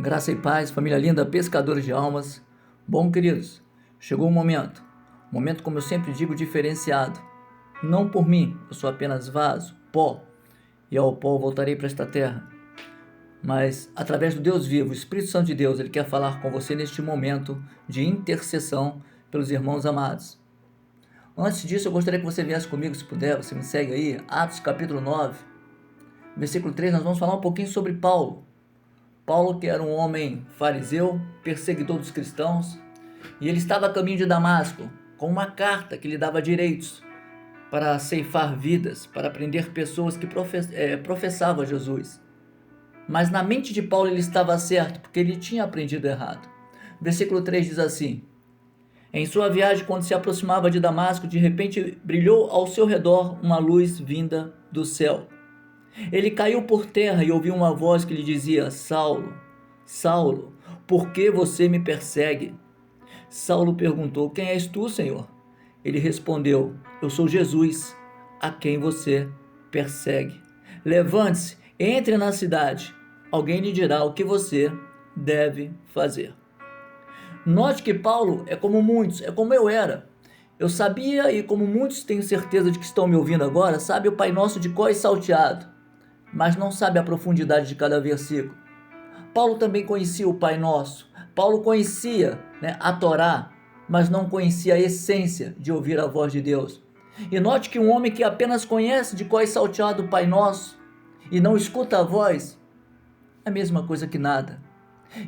Graça e paz, família linda, pescadores de almas. Bom, queridos, chegou o momento como eu sempre digo, diferenciado. Não por mim, eu sou apenas vaso, pó, e ao pó voltarei para esta terra. Mas através do Deus vivo, o Espírito Santo de Deus, Ele quer falar com você neste momento de intercessão pelos irmãos amados. Antes disso, eu gostaria que você viesse comigo, se puder, você me segue aí, Atos capítulo 9, versículo 3, nós vamos falar um pouquinho sobre Paulo. Paulo, que era um homem fariseu, perseguidor dos cristãos, e ele estava a caminho de Damasco, com uma carta que lhe dava direitos para ceifar vidas, para prender pessoas que professavam Jesus. Mas na mente de Paulo ele estava certo, porque ele tinha aprendido errado. Versículo 3 diz assim: em sua viagem, quando se aproximava de Damasco, de repente brilhou ao seu redor uma luz vinda do céu. Ele caiu por terra e ouviu uma voz que lhe dizia: Saulo, Saulo, por que você me persegue? Saulo perguntou: quem és tu, Senhor? Ele respondeu: eu sou Jesus, a quem você persegue. Levante-se, entre na cidade, alguém lhe dirá o que você deve fazer. Note que Paulo é como muitos, é como eu era. Eu sabia, e como muitos tenho certeza de que estão me ouvindo agora, sabe o Pai Nosso de cor e salteado, mas não sabe a profundidade de cada versículo. Paulo também conhecia o Pai Nosso. Paulo conhecia, a Torá, mas não conhecia a essência de ouvir a voz de Deus. E note que um homem que apenas conhece de cor e salteado o Pai Nosso e não escuta a voz, é a mesma coisa que nada.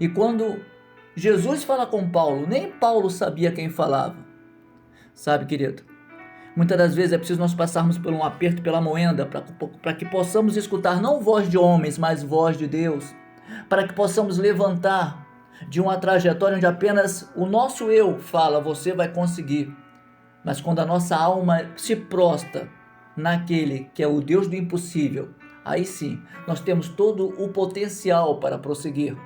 E quando Jesus fala com Paulo, nem Paulo sabia quem falava. Sabe, querido, muitas das vezes é preciso nós passarmos por um aperto pela moenda para que possamos escutar não voz de homens, mas voz de Deus, para que possamos levantar de uma trajetória onde apenas o nosso eu fala, você vai conseguir, mas quando a nossa alma se prostra naquele que é o Deus do impossível, aí sim, nós temos todo o potencial para prosseguir.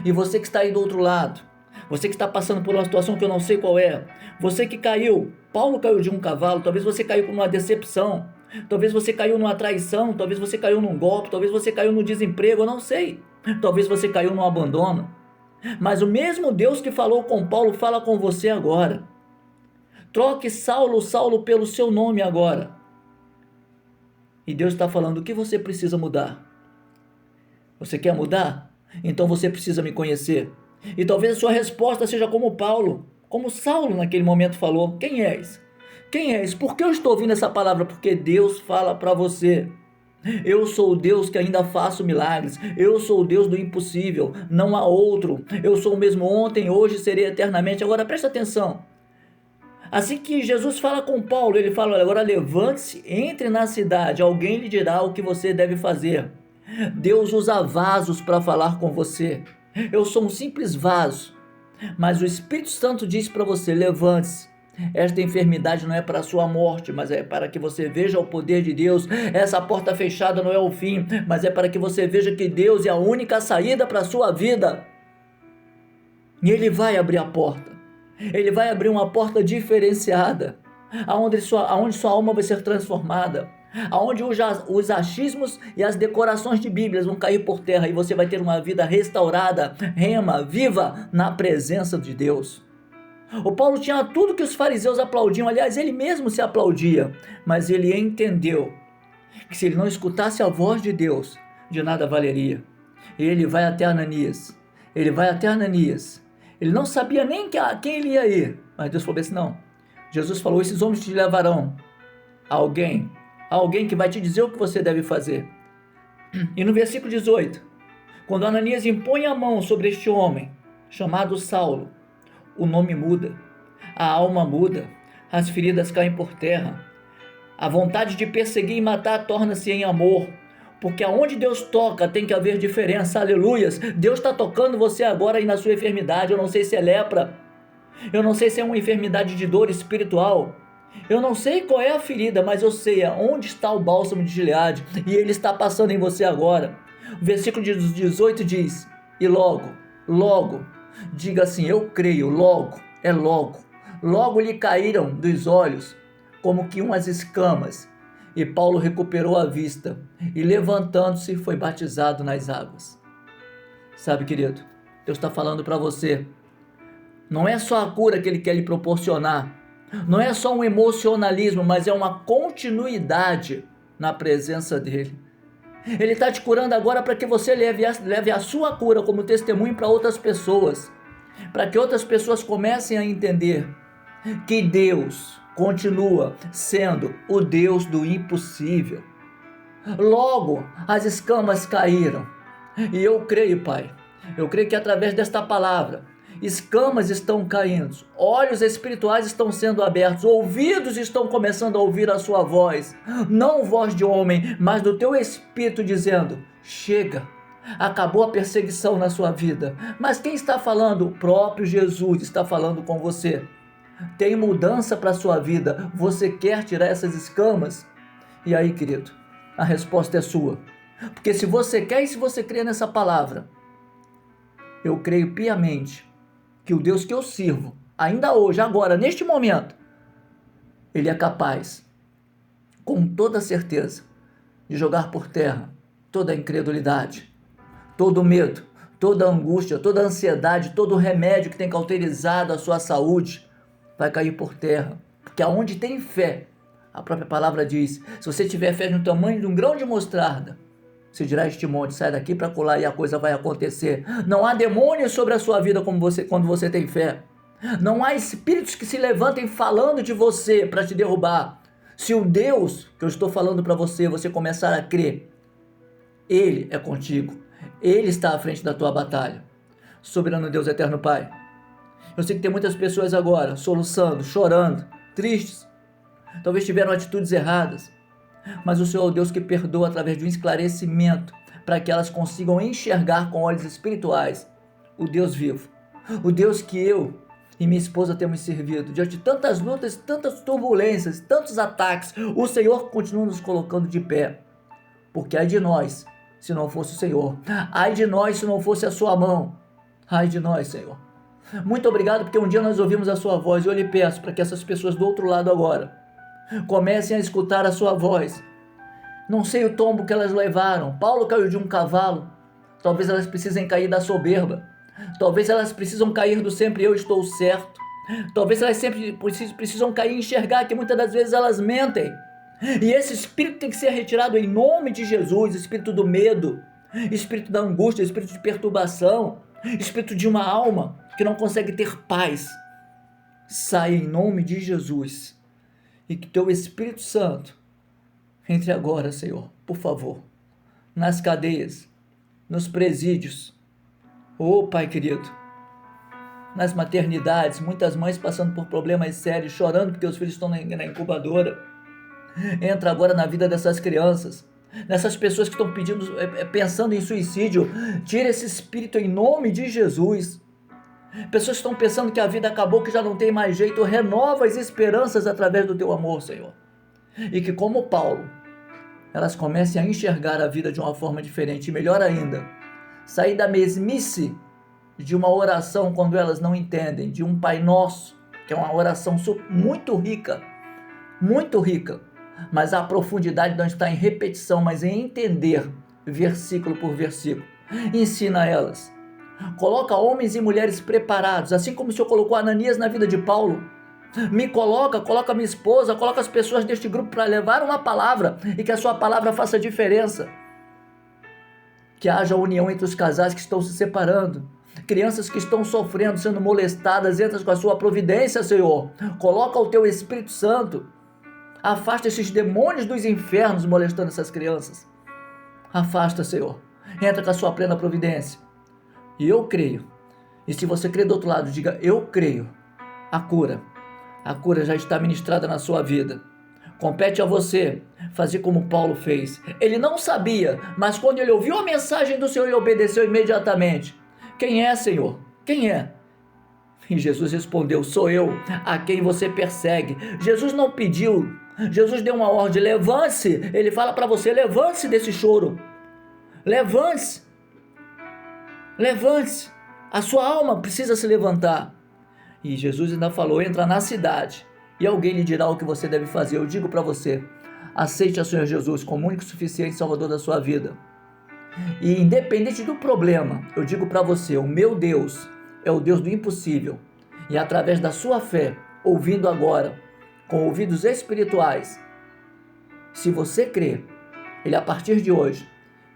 E você que está aí do outro lado, você que está passando por uma situação que eu não sei qual é, você que caiu, Paulo caiu de um cavalo, talvez você caiu numa decepção, talvez você caiu numa traição, talvez você caiu num golpe, talvez você caiu no desemprego, eu não sei, talvez você caiu no abandono, mas o mesmo Deus que falou com Paulo fala com você agora. Troque Saulo, Saulo pelo seu nome agora. E Deus está falando o que você precisa mudar. Você quer mudar? Então você precisa me conhecer. E talvez a sua resposta seja como Paulo, como Saulo naquele momento falou: quem és? Quem és? Por que eu estou ouvindo essa palavra? Porque Deus fala para você. Eu sou o Deus que ainda faço milagres. Eu sou o Deus do impossível. Não há outro. Eu sou o mesmo ontem, hoje, serei eternamente. Agora presta atenção. Assim que Jesus fala com Paulo, ele fala: olha, agora levante-se, entre na cidade, alguém lhe dirá o que você deve fazer. Deus usa vasos para falar com você. Eu sou um simples vaso, mas o Espírito Santo diz para você: levante-se. Esta enfermidade não é para a sua morte, mas é para que você veja o poder de Deus. Essa porta fechada não é o fim, mas é para que você veja que Deus é a única saída para a sua vida. E Ele vai abrir a porta. Ele vai abrir uma porta diferenciada, aonde sua alma vai ser transformada, aonde os achismos e as decorações de Bíblias vão cair por terra e você vai ter uma vida restaurada, rema, viva na presença de Deus. O Paulo tinha tudo que os fariseus aplaudiam, aliás, ele mesmo se aplaudia, mas ele entendeu que se ele não escutasse a voz de Deus, de nada valeria. E ele vai até Ananias, ele não sabia nem quem ele ia ir, mas Deus falou assim: não, Jesus falou: esses homens te levarão a alguém que vai te dizer o que você deve fazer. E no versículo 18, quando Ananias impõe a mão sobre este homem, chamado Saulo, o nome muda, a alma muda, as feridas caem por terra, a vontade de perseguir e matar torna-se em amor, porque aonde Deus toca tem que haver diferença, aleluias. Deus está tocando você agora aí na sua enfermidade. Eu não sei se é lepra, eu não sei se é uma enfermidade de dor espiritual, eu não sei qual é a ferida, mas eu sei onde está o bálsamo de Gileade, e ele está passando em você agora. O versículo 18 diz: e logo, diga assim: eu creio, logo lhe caíram dos olhos como que umas escamas, e Paulo recuperou a vista, e levantando-se foi batizado nas águas. Sabe, querido, Deus está falando para você, não é só a cura que Ele quer lhe proporcionar, não é só um emocionalismo, mas é uma continuidade na presença dEle. Ele está te curando agora para que você leve a sua cura como testemunho para outras pessoas, para que outras pessoas comecem a entender que Deus continua sendo o Deus do impossível. Logo, as escamas caíram, e eu creio, Pai, eu creio que através desta palavra, escamas estão caindo, olhos espirituais estão sendo abertos, ouvidos estão começando a ouvir a sua voz, não voz de homem, mas do teu espírito dizendo, chega, acabou a perseguição na sua vida. Mas quem está falando? O próprio Jesus está falando com você. Tem mudança para a sua vida, você quer tirar essas escamas? E aí, querido, a resposta é sua, porque se você quer e se você crê nessa palavra, eu creio piamente que o Deus que eu sirvo, ainda hoje, agora, neste momento, Ele é capaz, com toda certeza, de jogar por terra toda a incredulidade, todo o medo, toda a angústia, toda a ansiedade, todo o remédio que tem cauterizado a sua saúde, vai cair por terra, porque aonde tem fé, a própria palavra diz, se você tiver fé no tamanho de um grão de mostarda, você dirá a este monte, sai daqui para colar e a coisa vai acontecer. Não há demônios sobre a sua vida quando você tem fé. Não há espíritos que se levantem falando de você para te derrubar. Se o Deus que eu estou falando para você, você começar a crer, Ele é contigo. Ele está à frente da tua batalha. Soberano Deus, eterno Pai, eu sei que tem muitas pessoas agora soluçando, chorando, tristes. Talvez tiveram atitudes erradas. Mas o Senhor é o Deus que perdoa através de um esclarecimento, para que elas consigam enxergar com olhos espirituais o Deus vivo, o Deus que eu e minha esposa temos servido. Diante de tantas lutas, tantas turbulências, tantos ataques, o Senhor continua nos colocando de pé, porque ai de nós se não fosse o Senhor, ai de nós se não fosse a sua mão, ai de nós, Senhor. Muito obrigado, porque um dia nós ouvimos a sua voz, e eu lhe peço para que essas pessoas do outro lado agora comecem a escutar a sua voz. Não sei o tombo que elas levaram. Paulo caiu de um cavalo. Talvez elas precisem cair da soberba. Talvez elas precisam cair do sempre eu estou certo. Talvez elas sempre precisam cair e enxergar que muitas das vezes elas mentem. E esse espírito tem que ser retirado em nome de Jesus. Espírito do medo, espírito da angústia, espírito de perturbação, espírito de uma alma que não consegue ter paz. Saia em nome de Jesus. E que teu Espírito Santo entre agora, Senhor, por favor, nas cadeias, nos presídios, Pai querido, nas maternidades, muitas mães passando por problemas sérios, chorando porque os filhos estão na incubadora. Entra agora na vida dessas crianças, nessas pessoas que estão pensando em suicídio, tira esse espírito em nome de Jesus. Pessoas que estão pensando que a vida acabou, que já não tem mais jeito, renova as esperanças através do teu amor, Senhor. E que, como Paulo, elas comecem a enxergar a vida de uma forma diferente, e melhor ainda, sair da mesmice de uma oração quando elas não entendem, de um Pai Nosso, que é uma oração muito rica, mas a profundidade não está em repetição, mas em entender versículo por versículo. Ensina elas. Coloca homens e mulheres preparados, assim como o Senhor colocou Ananias na vida de Paulo. Me coloca minha esposa, coloca as pessoas deste grupo para levar uma palavra e que a sua palavra faça diferença. Que haja união entre os casais que estão se separando, crianças que estão sofrendo, sendo molestadas, entra com a sua providência, Senhor. Coloca o teu Espírito Santo, afasta esses demônios dos infernos molestando essas crianças. Afasta, Senhor, entra com a sua plena providência. E eu creio, e se você crê do outro lado, diga, eu creio, a cura já está ministrada na sua vida. Compete a você fazer como Paulo fez. Ele não sabia, mas quando ele ouviu a mensagem do Senhor, ele obedeceu imediatamente. Quem é, Senhor? Quem é? E Jesus respondeu, sou eu, a quem você persegue. Jesus não pediu, Jesus deu uma ordem, levante-se. Ele fala para você, levante-se desse choro. Levante-se. Levante-se, a sua alma precisa se levantar. E Jesus ainda falou, entra na cidade e alguém lhe dirá o que você deve fazer. Eu digo para você, aceite ao Senhor Jesus como único, suficiente Salvador da sua vida. E independente do problema, eu digo para você, o meu Deus é o Deus do impossível. E através da sua fé, ouvindo agora, com ouvidos espirituais, se você crer, Ele a partir de hoje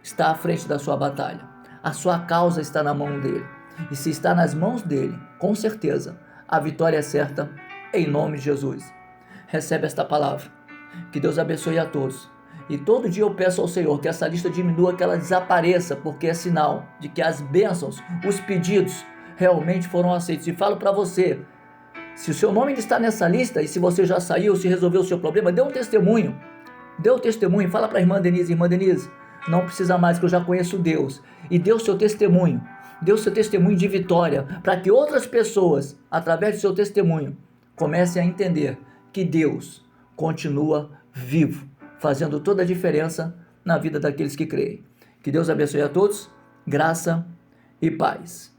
está à frente da sua batalha. A sua causa está na mão dele. E se está nas mãos dele, com certeza, a vitória é certa, em nome de Jesus. Recebe esta palavra. Que Deus abençoe a todos. E todo dia eu peço ao Senhor que essa lista diminua, que ela desapareça, porque é sinal de que as bênçãos, os pedidos, realmente foram aceitos. E falo para você, se o seu nome ainda está nessa lista, e se você já saiu, se resolveu o seu problema, dê um testemunho. Dê o testemunho, fala para a irmã Denise, não precisa mais, que eu já conheço Deus. E dê o seu testemunho. Dê o seu testemunho de vitória, para que outras pessoas, através do seu testemunho, comecem a entender que Deus continua vivo, fazendo toda a diferença na vida daqueles que creem. Que Deus abençoe a todos, graça e paz.